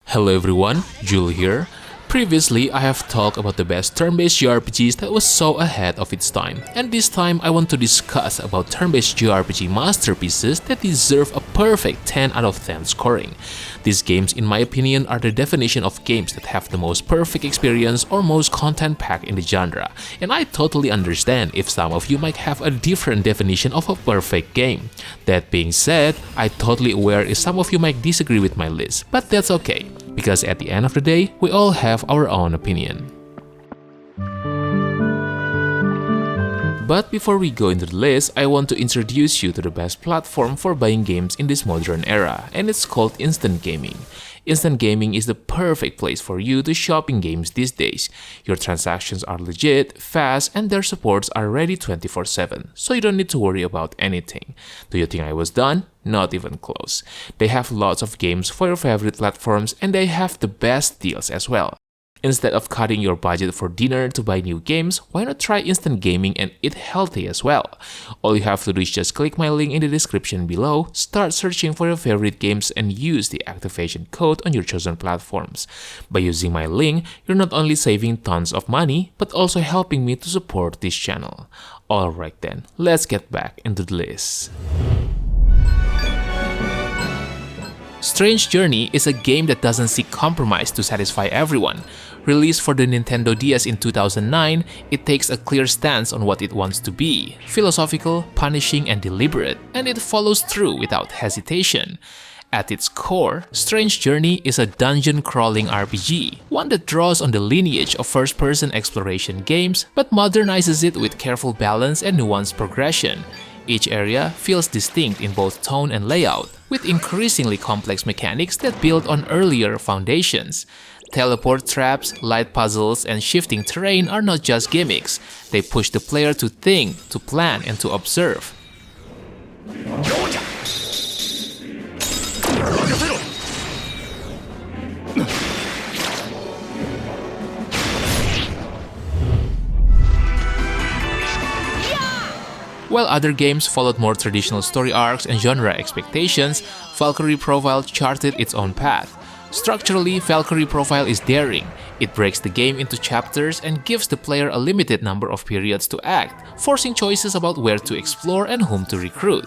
Hello everyone, Jul here. Previously, I have talked about the best turn-based JRPGs that was so ahead of its time, and this time I want to discuss about turn-based JRPG masterpieces that deserve a perfect 10 out of 10 scoring. These games, in my opinion, are the definition of games that have the most perfect experience or most content packed in the genre, and I totally understand if some of you might have a different definition of a perfect game. That being said, I'm totally aware if some of you might disagree with my list, but that's okay, because at the end of the day, we all have our own opinion. But before we go into the list, I want to introduce you to the best platform for buying games in this modern era, and it's called instant gaming. Instant gaming is the perfect place for you to shop in games these days. Your transactions are legit, fast, and their supports are ready 24/7, so you don't need to worry about anything. Do you think I was done? Not even close. They have lots of games for your favorite platforms, and they have the best deals as well. Instead of cutting your budget for dinner to buy new games, why not try instant gaming and eat healthy as well? All you have to do is just click my link in the description below, start searching for your favorite games, and use the activation code on your chosen platforms. By using my link, you're not only saving tons of money, but also helping me to support this channel. Alright then, let's get back into the list. Strange Journey is a game that doesn't seek compromise to satisfy everyone. Released for the Nintendo DS in 2009, it takes a clear stance on what it wants to be, philosophical, punishing, and deliberate, and it follows through without hesitation. At its core, Strange Journey is a dungeon-crawling RPG, one that draws on the lineage of first-person exploration games, but modernizes it with careful balance and nuanced progression. Each area feels distinct in both tone and layout, with increasingly complex mechanics that build on earlier foundations. Teleport traps, light puzzles, and shifting terrain are not just gimmicks. They push the player to think, to plan, and to observe. While other games followed more traditional story arcs and genre expectations, Valkyrie Profile charted its own path. Structurally, Valkyrie Profile is daring. It breaks the game into chapters and gives the player a limited number of periods to act, forcing choices about where to explore and whom to recruit.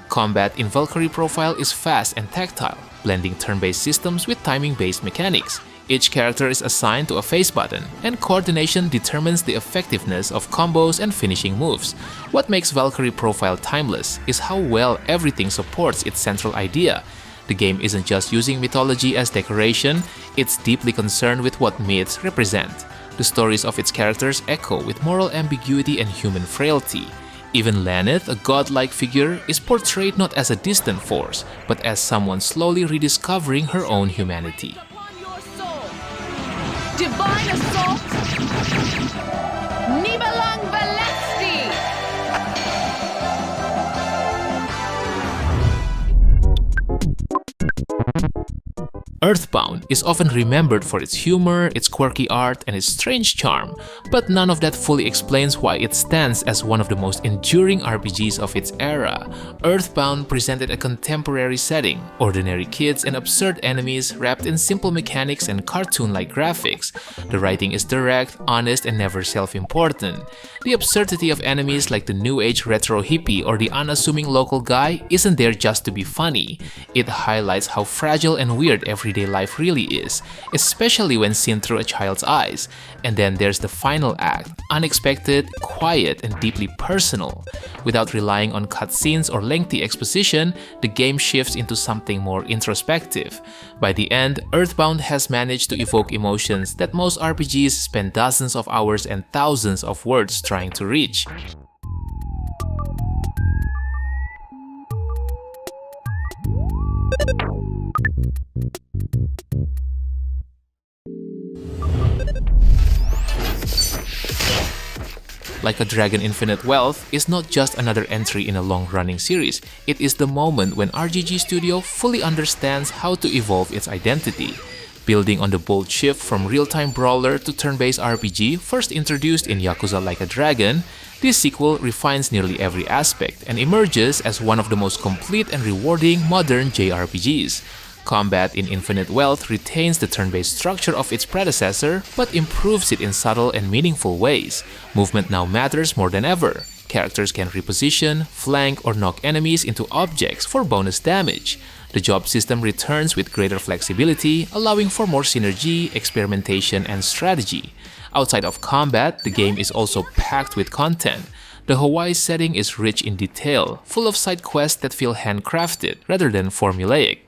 Combat in Valkyrie Profile is fast and tactile, blending turn-based systems with timing-based mechanics. Each character is assigned to a face button, and coordination determines the effectiveness of combos and finishing moves. What makes Valkyrie Profile timeless is how well everything supports its central idea. The game isn't just using mythology as decoration, it's deeply concerned with what myths represent. The stories of its characters echo with moral ambiguity and human frailty. Even Lanneth, a godlike figure, is portrayed not as a distant force, but as someone slowly rediscovering her own humanity. Divine Assault! Nibelang Velesti! Earthbound is often remembered for its humor, its quirky art, and its strange charm, but none of that fully explains why it stands as one of the most enduring RPGs of its era. Earthbound presented a contemporary setting, ordinary kids and absurd enemies wrapped in simple mechanics and cartoon-like graphics. The writing is direct, honest, and never self-important. The absurdity of enemies like the new age retro hippie or the unassuming local guy isn't there just to be funny. It highlights how fragile and weird everyday life really is, especially when seen through a child's eyes. And then there's the final act, unexpected, quiet, and deeply personal. Without relying on cutscenes or lengthy exposition, the game shifts into something more introspective. By the end, Earthbound has managed to evoke emotions that most RPGs spend dozens of hours and thousands of words trying to reach. Like a Dragon Infinite Wealth is not just another entry in a long-running series, it is the moment when RGG Studio fully understands how to evolve its identity. Building on the bold shift from real-time brawler to turn-based RPG first introduced in Yakuza Like a Dragon, this sequel refines nearly every aspect and emerges as one of the most complete and rewarding modern JRPGs. Combat in Infinite Wealth retains the turn-based structure of its predecessor, but improves it in subtle and meaningful ways. Movement now matters more than ever. Characters can reposition, flank, or knock enemies into objects for bonus damage. The job system returns with greater flexibility, allowing for more synergy, experimentation, and strategy. Outside of combat, the game is also packed with content. The Hawaii setting is rich in detail, full of side quests that feel handcrafted rather than formulaic.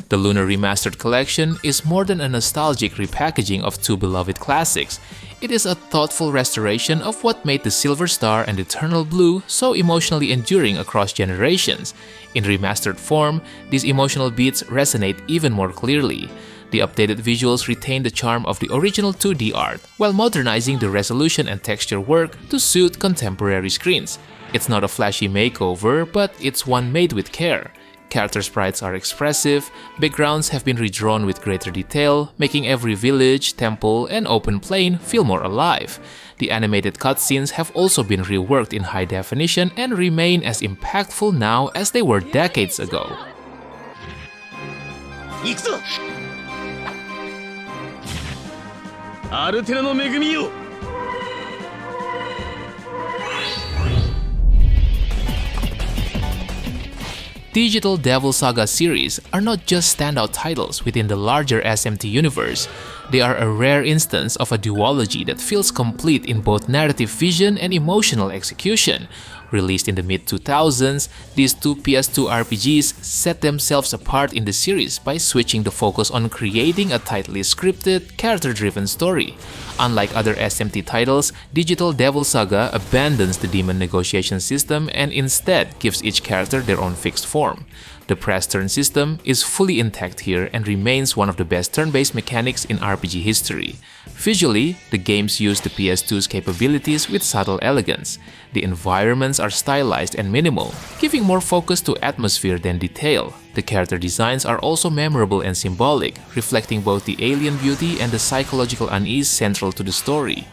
The LUNAR Remastered collection is more than a nostalgic repackaging of two beloved classics. It is a thoughtful restoration of what made the Silver Star and Eternal Blue so emotionally enduring across generations. In remastered form, these emotional beats resonate even more clearly. The updated visuals retain the charm of the original 2D art, while modernizing the resolution and texture work to suit contemporary screens. It's not a flashy makeover, but it's one made with care. Character sprites are expressive, backgrounds have been redrawn with greater detail, making every village, temple, and open plain feel more alive. The animated cutscenes have also been reworked in high definition and remain as impactful now as they were decades ago. Digital Devil Saga series are not just standout titles within the larger SMT universe. They are a rare instance of a duology that feels complete in both narrative vision and emotional execution. Released in the mid-2000s, these two PS2 RPGs set themselves apart in the series by switching the focus on creating a tightly scripted, character-driven story. Unlike other SMT titles, Digital Devil Saga abandons the demon negotiation system and instead gives each character their own fixed form. The press turn system is fully intact here and remains one of the best turn-based mechanics in RPG history. Visually, the games use the PS2's capabilities with subtle elegance. The environments are stylized and minimal, giving more focus to atmosphere than detail. The character designs are also memorable and symbolic, reflecting both the alien beauty and the psychological unease central to the story.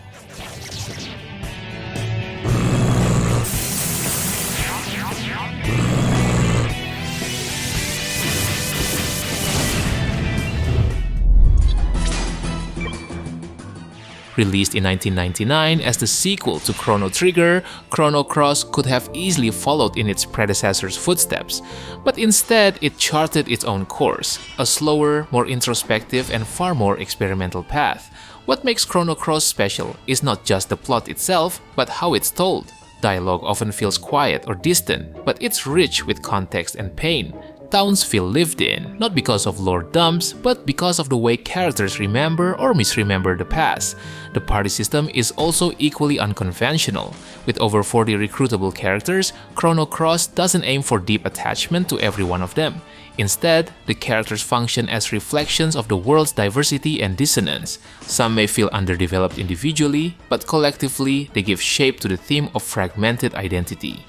Released in 1999 as the sequel to Chrono Trigger, Chrono Cross could have easily followed in its predecessor's footsteps, but instead it charted its own course, a slower, more introspective, and far more experimental path. What makes Chrono Cross special is not just the plot itself, but how it's told. Dialogue often feels quiet or distant, but it's rich with context and pain. Towns feel lived in, not because of lore dumps, but because of the way characters remember or misremember the past. The party system is also equally unconventional. With over 40 recruitable characters, Chrono Cross doesn't aim for deep attachment to every one of them. Instead, the characters function as reflections of the world's diversity and dissonance. Some may feel underdeveloped individually, but collectively, they give shape to the theme of fragmented identity.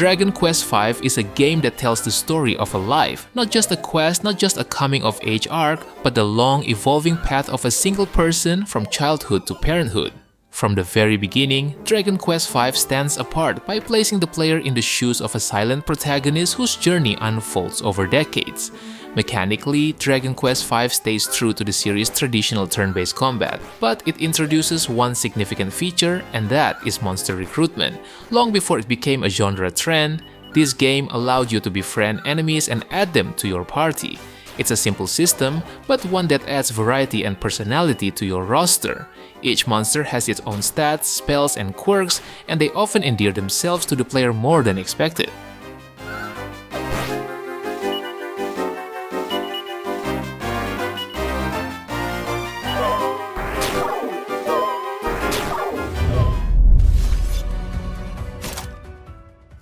Dragon Quest V is a game that tells the story of a life, not just a quest, not just a coming-of-age arc, but the long, evolving path of a single person from childhood to parenthood. From the very beginning, Dragon Quest V stands apart by placing the player in the shoes of a silent protagonist whose journey unfolds over decades. Mechanically, Dragon Quest V stays true to the series' traditional turn-based combat, but it introduces one significant feature, and that is monster recruitment. Long before it became a genre trend, this game allowed you to befriend enemies and add them to your party. It's a simple system, but one that adds variety and personality to your roster. Each monster has its own stats, spells, and quirks, and they often endear themselves to the player more than expected.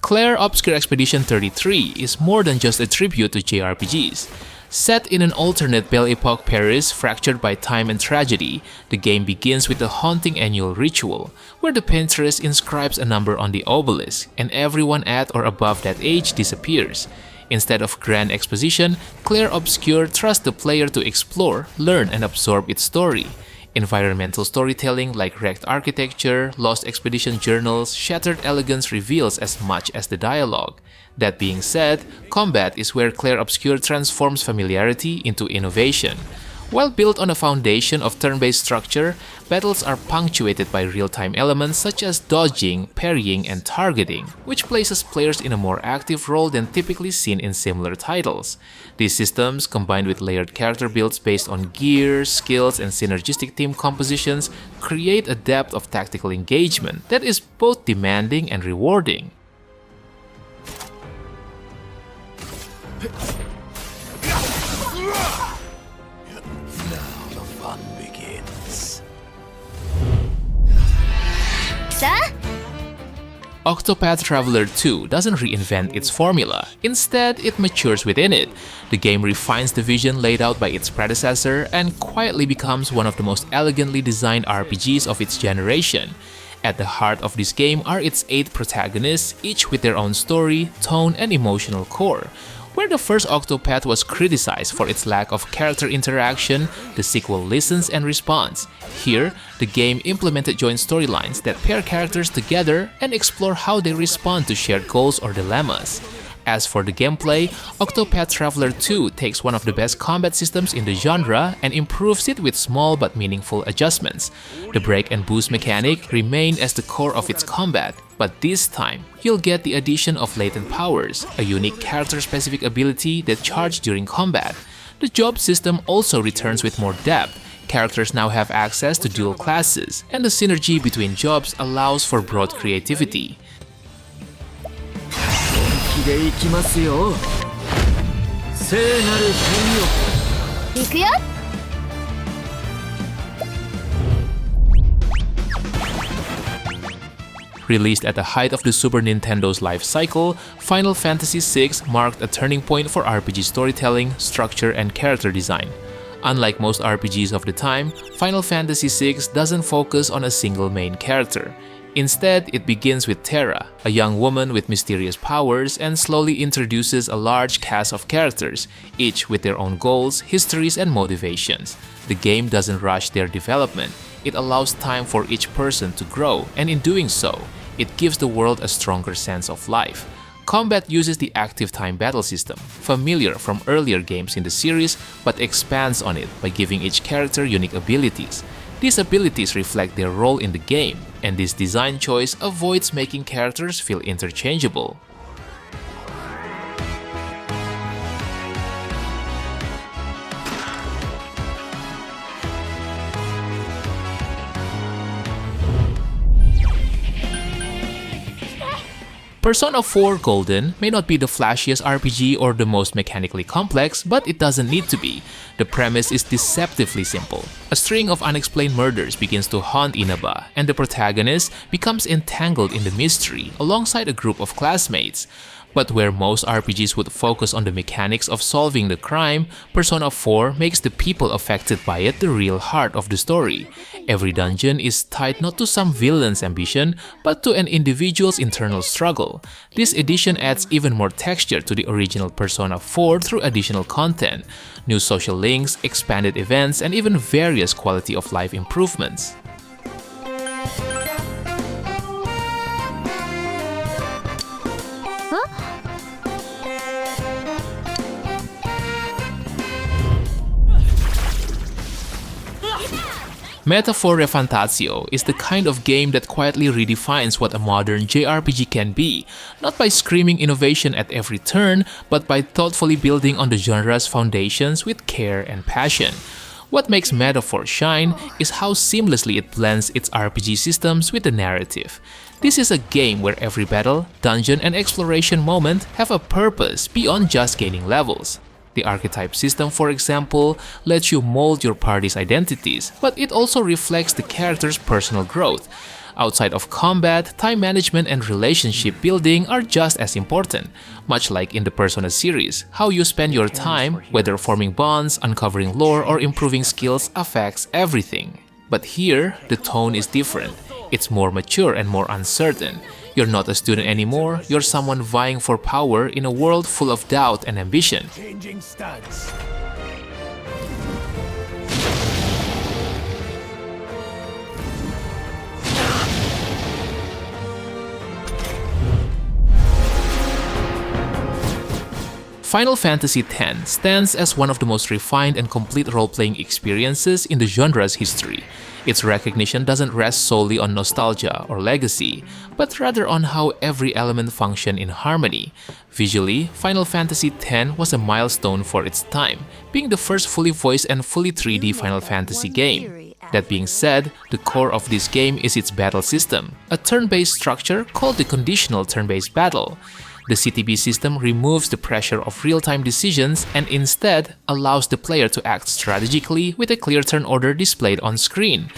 Clair Obscur Expedition 33 is more than just a tribute to JRPGs. Set in an alternate Belle Epoque Paris fractured by time and tragedy, the game begins with a haunting annual ritual, where the paintress inscribes a number on the obelisk, and everyone at or above that age disappears. Instead of grand exposition, Clair Obscur trusts the player to explore, learn, and absorb its story. Environmental storytelling like wrecked architecture, lost expedition journals, shattered elegance reveals as much as the dialogue. That being said, combat is where Clair Obscur transforms familiarity into innovation. While built on a foundation of turn-based structure, battles are punctuated by real-time elements such as dodging, parrying, and targeting, which places players in a more active role than typically seen in similar titles. These systems, combined with layered character builds based on gear, skills, and synergistic team compositions, create a depth of tactical engagement that is both demanding and rewarding. Octopath Traveler 2 doesn't reinvent its formula. Instead, it matures within it. The game refines the vision laid out by its predecessor and quietly becomes one of the most elegantly designed RPGs of its generation. At the heart of this game are its 8 protagonists, each with their own story, tone, and emotional core. Where the first Octopath was criticized for its lack of character interaction, the sequel listens and responds. Here, the game implemented joint storylines that pair characters together and explore how they respond to shared goals or dilemmas. As for the gameplay, Octopath Traveler 2 takes one of the best combat systems in the genre and improves it with small but meaningful adjustments. The break and boost mechanic remain as the core of its combat, but this time, you'll get the addition of latent powers, a unique character-specific ability that charge during combat. The job system also returns with more depth. Characters now have access to dual classes, and the synergy between jobs allows for broad creativity. Released at the height of the Super Nintendo's life cycle, Final Fantasy VI marked a turning point for RPG storytelling, structure, and character design. Unlike most RPGs of the time, Final Fantasy VI doesn't focus on a single main character. Instead, it begins with Terra, a young woman with mysterious powers, and slowly introduces a large cast of characters, each with their own goals, histories, and motivations. The game doesn't rush their development. It allows time for each person to grow, and in doing so, it gives the world a stronger sense of life. Combat uses the active time battle system, familiar from earlier games in the series, but expands on it by giving each character unique abilities. These abilities reflect their role in the game, and this design choice avoids making characters feel interchangeable. Persona 4 Golden may not be the flashiest RPG or the most mechanically complex, but it doesn't need to be. The premise is deceptively simple. A string of unexplained murders begins to haunt Inaba, and the protagonist becomes entangled in the mystery alongside a group of classmates. But where most RPGs would focus on the mechanics of solving the crime, Persona 4 makes the people affected by it the real heart of the story. Every dungeon is tied not to some villain's ambition, but to an individual's internal struggle. This edition adds even more texture to the original Persona 4 through additional content, new social links, expanded events, and even various quality of life improvements. Metaphor ReFantazio is the kind of game that quietly redefines what a modern JRPG can be, not by screaming innovation at every turn, but by thoughtfully building on the genre's foundations with care and passion. What makes Metaphor shine is how seamlessly it blends its RPG systems with the narrative. This is a game where every battle, dungeon, and exploration moment have a purpose beyond just gaining levels. The archetype system, for example, lets you mold your party's identities, but it also reflects the character's personal growth. Outside of combat, time management and relationship building are just as important. Much like in the Persona series, how you spend your time, whether forming bonds, uncovering lore, or improving skills, affects everything. But here, the tone is different. It's more mature and more uncertain. You're not a student anymore, you're someone vying for power in a world full of doubt and ambition. Changing stance. Final Fantasy X stands as one of the most refined and complete role-playing experiences in the genre's history. Its recognition doesn't rest solely on nostalgia or legacy, but rather on how every element functioned in harmony. Visually, Final Fantasy X was a milestone for its time, being the first fully voiced and fully 3D Final Fantasy game. That being said, the core of this game is its battle system, a turn-based structure called the conditional turn-based battle. The CTB system removes the pressure of real-time decisions and instead allows the player to act strategically with a clear turn order displayed on screen.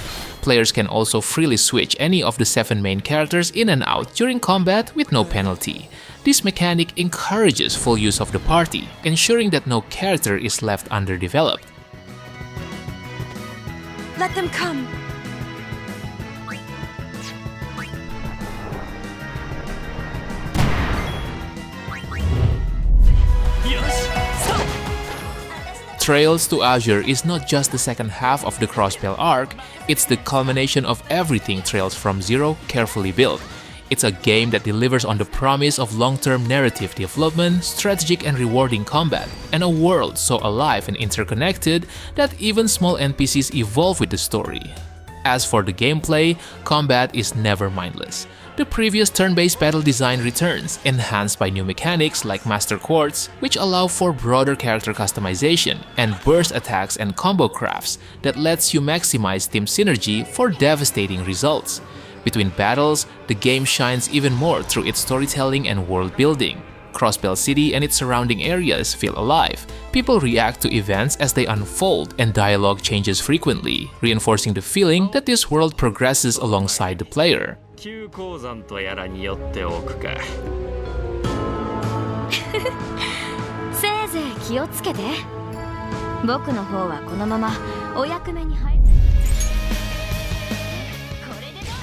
Players can also freely switch any of the 7 main characters in and out during combat with no penalty. This mechanic encourages full use of the party, ensuring that no character is left underdeveloped. Let them come. Trails to Azure is not just the second half of the Crossbell arc, it's the culmination of everything Trails from Zero carefully built. It's a game that delivers on the promise of long-term narrative development, strategic and rewarding combat, and a world so alive and interconnected that even small NPCs evolve with the story. As for the gameplay, combat is never mindless. The previous turn-based battle design returns, enhanced by new mechanics like Master Quartz, which allow for broader character customization, and burst attacks and combo crafts that lets you maximize team synergy for devastating results. Between battles, the game shines even more through its storytelling and world building. Crossbell City and its surrounding areas feel alive. People react to events as they unfold, and dialogue changes frequently, reinforcing the feeling that this world progresses alongside the player. 急鉱山とやらに寄っておくか。せいぜい気をつけて。僕の方はこのままお役目に入る。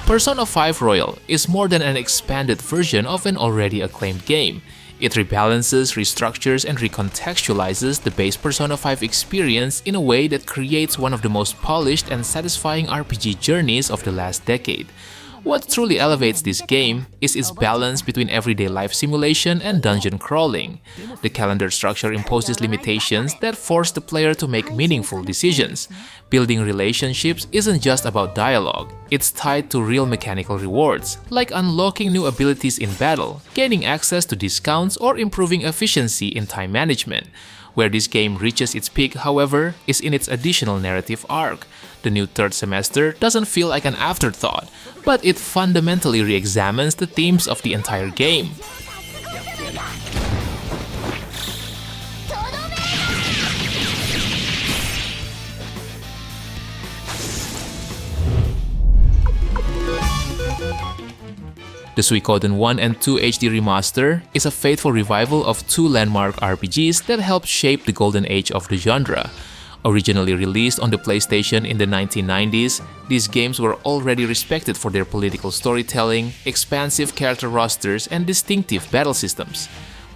Persona 5 Royal is more than an expanded version of an already acclaimed game. It rebalances, restructures, and recontextualizes the base Persona 5 experience in a way that creates one of the most polished and satisfying RPG journeys of the last decade. What truly elevates this game is its balance between everyday life simulation and dungeon crawling. The calendar structure imposes limitations that force the player to make meaningful decisions. Building relationships isn't just about dialogue, it's tied to real mechanical rewards, like unlocking new abilities in battle, gaining access to discounts, or improving efficiency in time management. Where this game reaches its peak, however, is in its additional narrative arc. The new third semester doesn't feel like an afterthought, but it fundamentally re-examines the themes of the entire game. The Suikoden 1 and 2 HD Remaster is a faithful revival of 2 landmark RPGs that helped shape the golden age of the genre. Originally released on the PlayStation in the 1990s, these games were already respected for their political storytelling, expansive character rosters, and distinctive battle systems.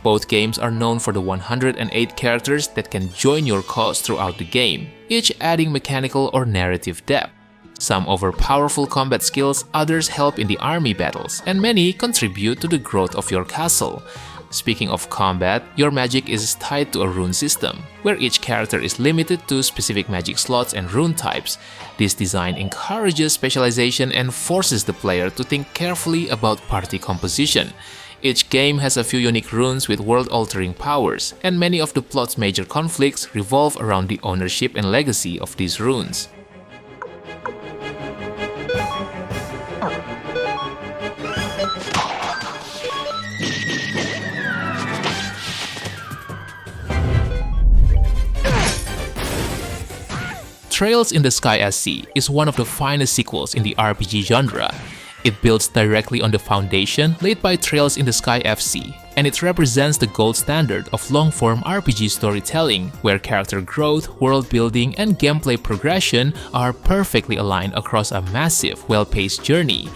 Both games are known for the 108 characters that can join your cause throughout the game, each adding mechanical or narrative depth. Some offer powerful combat skills, others help in the army battles, and many contribute to the growth of your castle. Speaking of combat, your magic is tied to a rune system, where each character is limited to specific magic slots and rune types. This design encourages specialization and forces the player to think carefully about party composition. Each game has a few unique runes with world-altering powers, and many of the plot's major conflicts revolve around the ownership and legacy of these runes. Trails in the Sky SC is one of the finest sequels in the RPG genre. It builds directly on the foundation laid by Trails in the Sky FC, and it represents the gold standard of long-form RPG storytelling where character growth, world building, and gameplay progression are perfectly aligned across a massive, well-paced journey.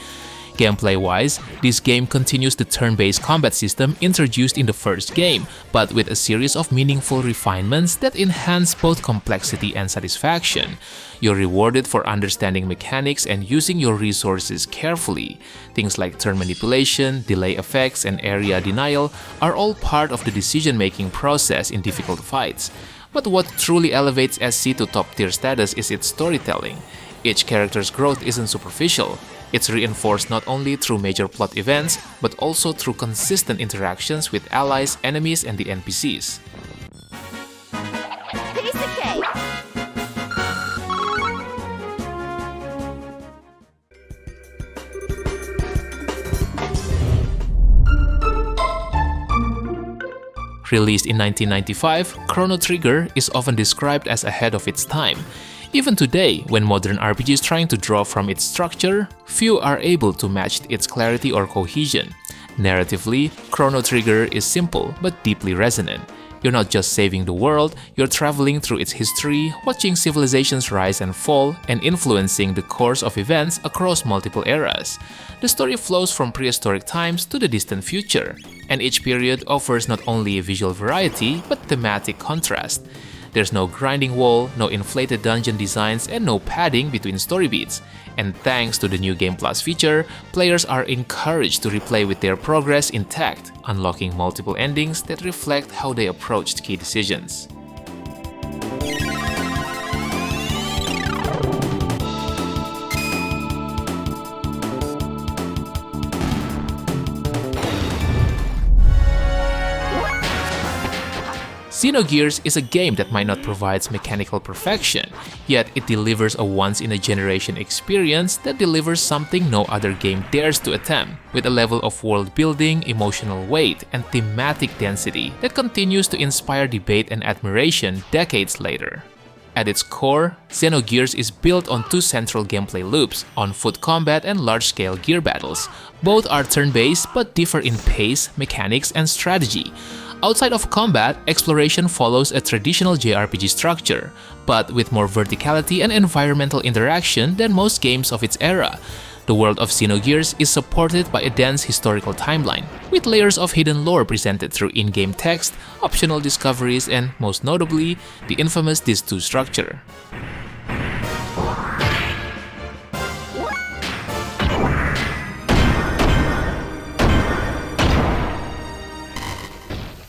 Gameplay-wise, this game continues the turn-based combat system introduced in the first game, but with a series of meaningful refinements that enhance both complexity and satisfaction. You're rewarded for understanding mechanics and using your resources carefully. Things like turn manipulation, delay effects, and area denial are all part of the decision-making process in difficult fights. But what truly elevates SC to top-tier status is its storytelling. Each character's growth isn't superficial. It's reinforced not only through major plot events, but also through consistent interactions with allies, enemies, and the NPCs. Piece of cake. Released in 1995, Chrono Trigger is often described as ahead of its time. Even today, when modern RPGs trying to draw from its structure, few are able to match its clarity or cohesion. Narratively, Chrono Trigger is simple but deeply resonant. You're not just saving the world, you're traveling through its history, watching civilizations rise and fall, and influencing the course of events across multiple eras. The story flows from prehistoric times to the distant future, and each period offers not only visual variety but thematic contrast. There's no grinding wall, no inflated dungeon designs, and no padding between story beats. And thanks to the new Game Plus feature, players are encouraged to replay with their progress intact, unlocking multiple endings that reflect how they approached key decisions. Xenogears is a game that might not provide mechanical perfection, yet it delivers a once-in-a-generation experience that delivers something no other game dares to attempt, with a level of world building, emotional weight, and thematic density that continues to inspire debate and admiration decades later. At its core, Xenogears is built on two central gameplay loops, on-foot combat and large-scale gear battles. Both are turn-based but differ in pace, mechanics, and strategy. Outside of combat, exploration follows a traditional JRPG structure, but with more verticality and environmental interaction than most games of its era. The world of Xenogears is supported by a dense historical timeline, with layers of hidden lore presented through in-game text, optional discoveries, and, most notably, the infamous Dis-2 structure.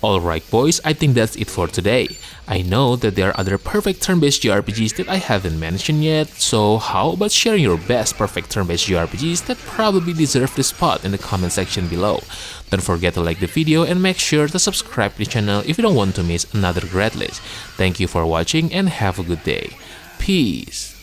Alright boys, I think that's it for today. I know that there are other perfect turn-based JRPGs that I haven't mentioned yet, so how about sharing your best perfect turn-based JRPGs that probably deserve the spot in the comment section below. Don't forget to like the video and make sure to subscribe to the channel if you don't want to miss another great list. Thank you for watching and have a good day. Peace!